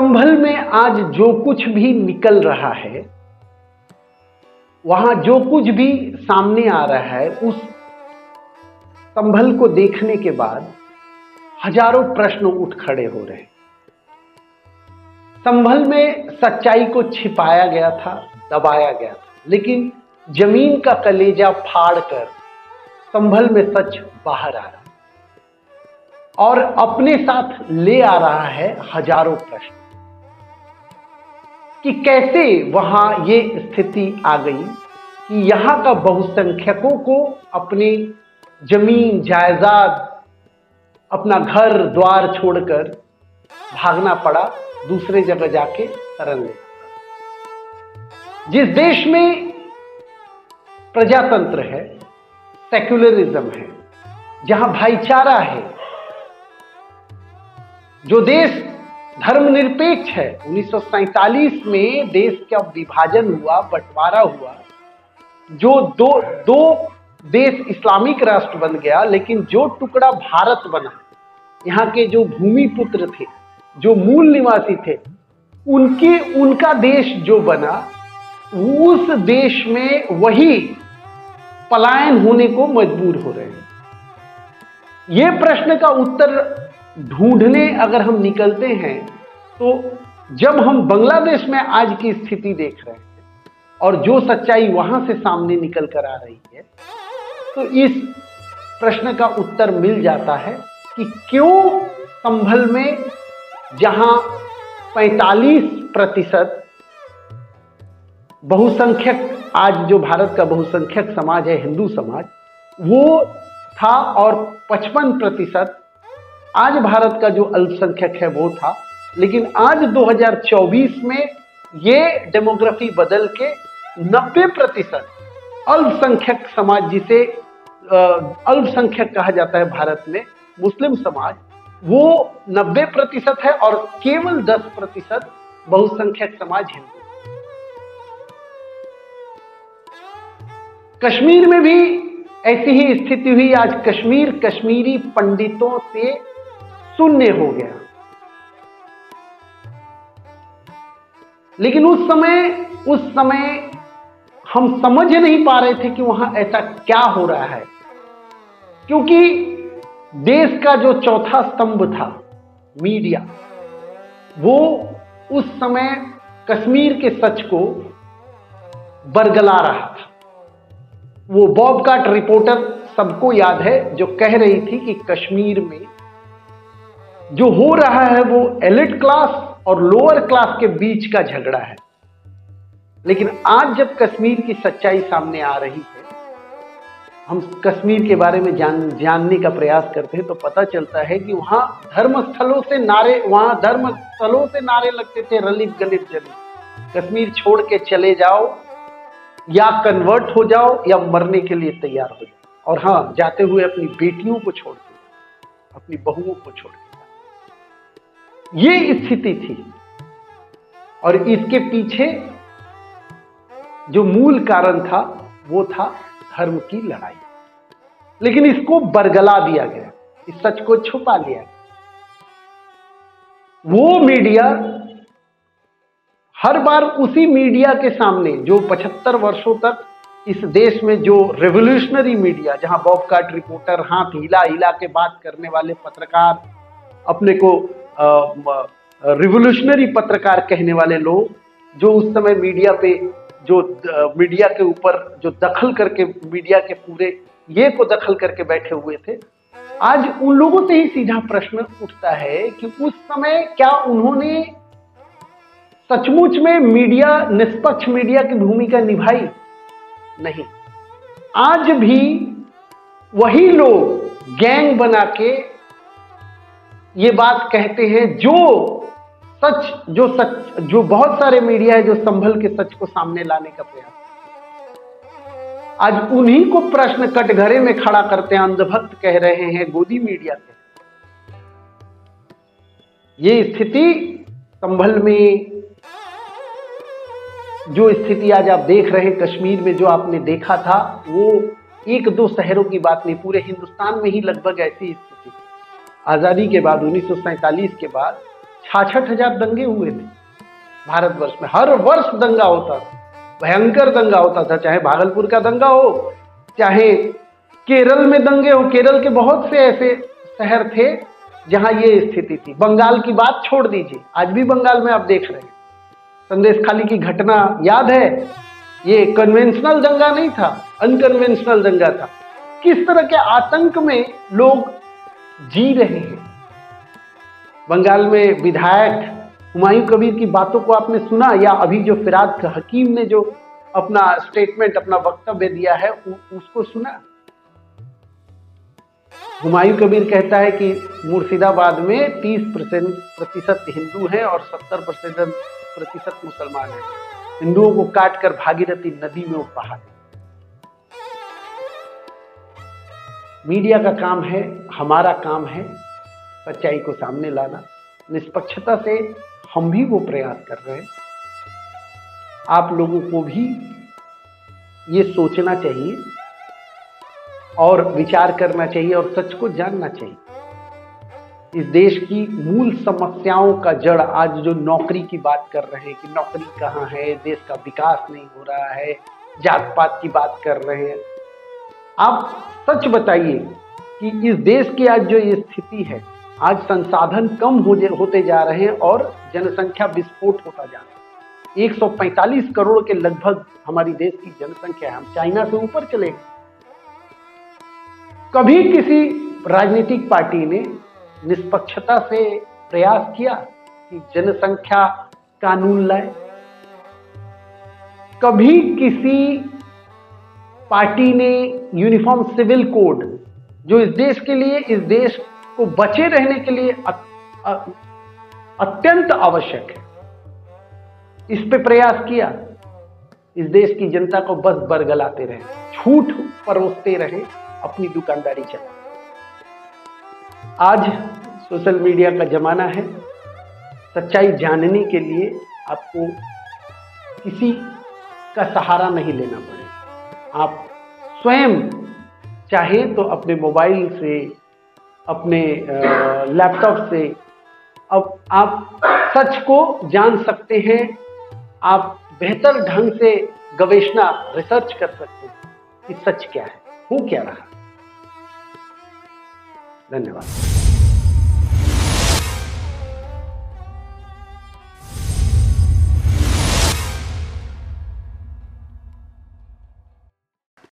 संभल में आज जो कुछ भी निकल रहा है, वहां जो कुछ भी सामने आ रहा है, उस संभल को देखने के बाद हजारों प्रश्न उठ खड़े हो रहे हैं। संभल में सच्चाई को छिपाया गया था, दबाया गया था, लेकिन जमीन का कलेजा फाड़कर संभल में सच बाहर आ रहा है और अपने साथ ले आ रहा है हजारों प्रश्न कि कैसे वहां ये स्थिति आ गई कि यहां का बहुसंख्यकों को अपनी जमीन जायदाद, अपना घर द्वार छोड़कर भागना पड़ा, दूसरे जगह जाके शरण लेना। जिस देश में प्रजातंत्र है, सेक्युलरिज्म है, जहां भाईचारा है, जो देश धर्मनिरपेक्ष है, 1947 में देश का विभाजन हुआ, बंटवारा हुआ, जो दो देश इस्लामिक राष्ट्र बन गया, लेकिन जो टुकड़ा भारत बना, यहाँ के जो भूमि पुत्र थे, जो मूल निवासी थे, उनका देश जो बना, उस देश में वही पलायन होने को मजबूर हो रहे हैं। ये प्रश्न का उत्तर ढूंढने अगर हम निकलते हैं, तो जब हम बांग्लादेश में आज की स्थिति देख रहे हैं और जो सच्चाई वहां से सामने निकल कर आ रही है, तो इस प्रश्न का उत्तर मिल जाता है कि क्यों संभल में, जहां 45% बहुसंख्यक, आज जो भारत का बहुसंख्यक समाज है, हिंदू समाज, वो था, और 55% आज भारत का जो अल्पसंख्यक है वो था, लेकिन आज 2024 में ये डेमोग्राफी बदल के 90% अल्पसंख्यक समाज, जिसे अल्पसंख्यक कहा जाता है भारत में, मुस्लिम समाज, वो 90% है और केवल 10% बहुसंख्यक समाज हिंदू। कश्मीर में भी ऐसी ही स्थिति हुई। आज कश्मीर कश्मीरी पंडितों से शून्य हो गया, लेकिन उस समय हम समझ नहीं पा रहे थे कि वहां ऐसा क्या हो रहा है, क्योंकि देश का जो चौथा स्तंभ था, मीडिया, वो उस समय कश्मीर के सच को बरगला रहा था। वो बॉबकाट रिपोर्टर सबको याद है, जो कह रही थी कि कश्मीर में जो हो रहा है वो एलिट क्लास और लोअर क्लास के बीच का झगड़ा है। लेकिन आज जब कश्मीर की सच्चाई सामने आ रही है, हम कश्मीर के बारे में जानने का प्रयास करते हैं, तो पता चलता है कि वहां धर्मस्थलों से नारे लगते थे, रलित गलित जलित, कश्मीर छोड़ के चले जाओ, या कन्वर्ट हो जाओ, या मरने के लिए तैयार हो जाओ। और हाँ, जाते हुए अपनी बेटियों को छोड़ के, अपनी बहुओं को छोड़ के, ये स्थिति थी। और इसके पीछे जो मूल कारण था, वो था धर्म की लड़ाई। लेकिन इसको बरगला दिया गया, इस सच को छुपा लिया गया। वो मीडिया हर बार उसी मीडिया के सामने, जो 75 वर्षों तक इस देश में जो रेवोल्यूशनरी मीडिया, जहां बॉबकाट रिपोर्टर, हाथ हिला हिला के बात करने वाले पत्रकार, अपने को रिवोल्यूशनरी पत्रकार कहने वाले लोग, जो उस समय मीडिया पे, जो मीडिया के ऊपर जो दखल करके, मीडिया के पूरे ये को दखल करके बैठे हुए थे, आज उन लोगों से ही सीधा प्रश्न उठता है कि उस समय क्या उन्होंने सचमुच में निष्पक्ष मीडिया की भूमिका निभाई? नहीं। आज भी वही लोग गैंग बना के ये बात कहते हैं, जो बहुत सारे मीडिया है जो संभल के सच को सामने लाने का प्रयास, आज उन्हीं को प्रश्न कटघरे में खड़ा करते हैं, अंधभक्त कह रहे हैं, गोदी मीडिया के। ये स्थिति संभल में, जो स्थिति आज आप देख रहे हैं कश्मीर में, जो आपने देखा था, वो एक दो शहरों की बात नहीं, पूरे हिंदुस्तान में ही लगभग ऐसी स्थिति। आजादी के बाद 1947 के बाद 66,000 दंगे हुए थे भारतवर्ष में, हर वर्ष दंगा होता था, भयंकर दंगा होता था, चाहे भागलपुर का दंगा हो, चाहे केरल में दंगे हो। केरल के बहुत से ऐसे शहर थे जहां ये स्थिति थी। बंगाल की बात छोड़ दीजिए, आज भी बंगाल में आप देख रहे हैं संदेशखाली की घटना याद है। ये कन्वेंशनल दंगा नहीं था, अनकन्वेंशनल दंगा था। किस तरह के आतंक में लोग जी रहे हैं। बंगाल में विधायक हुमायूं कबीर की बातों को आपने सुना, या अभी जो फिराद हकीम ने जो अपना स्टेटमेंट, अपना वक्तव्य दिया है, उसको सुना। हुमायूं कबीर कहता है कि मुर्शिदाबाद में 30% हिंदू हैं और 70% मुसलमान हैं। हिंदुओं को काटकर भागीरथी नदी में वो बहा दे। मीडिया का काम है, हमारा काम है सच्चाई को सामने लाना। निष्पक्षता से हम भी वो प्रयास कर रहे हैं। आप लोगों को भी ये सोचना चाहिए और विचार करना चाहिए और सच को जानना चाहिए। इस देश की मूल समस्याओं का जड़, आज जो नौकरी की बात कर रहे हैं कि नौकरी कहाँ है, देश का विकास नहीं हो रहा है, जात पात की बात कर रहे हैं। आप सच बताइए कि इस देश की आज जो ये स्थिति है, आज संसाधन कम होते जा रहे हैं और जनसंख्या विस्फोट होता जा रहा है। 145 करोड़ के लगभग हमारी देश की जनसंख्या है। हम चाइना से ऊपर चले गए। कभी किसी राजनीतिक पार्टी ने निष्पक्षता से प्रयास किया कि जनसंख्या कानून लाए? कभी किसी पार्टी ने यूनिफॉर्म सिविल कोड, जो इस देश के लिए, इस देश को बचे रहने के लिए अत्यंत आवश्यक है, इस पे प्रयास किया? इस देश की जनता को बस बरगलाते रहे, झूठ परोसते रहे, अपनी दुकानदारी चला। आज सोशल मीडिया का जमाना है। सच्चाई जानने के लिए आपको किसी का सहारा नहीं लेना पड़ेगा। आप स्वयं चाहे तो अपने मोबाइल से, अपने लैपटॉप से अब आप सच को जान सकते हैं। आप बेहतर ढंग से गवेषणा, रिसर्च कर सकते हैं कि सच क्या है, हो क्या रहा। धन्यवाद।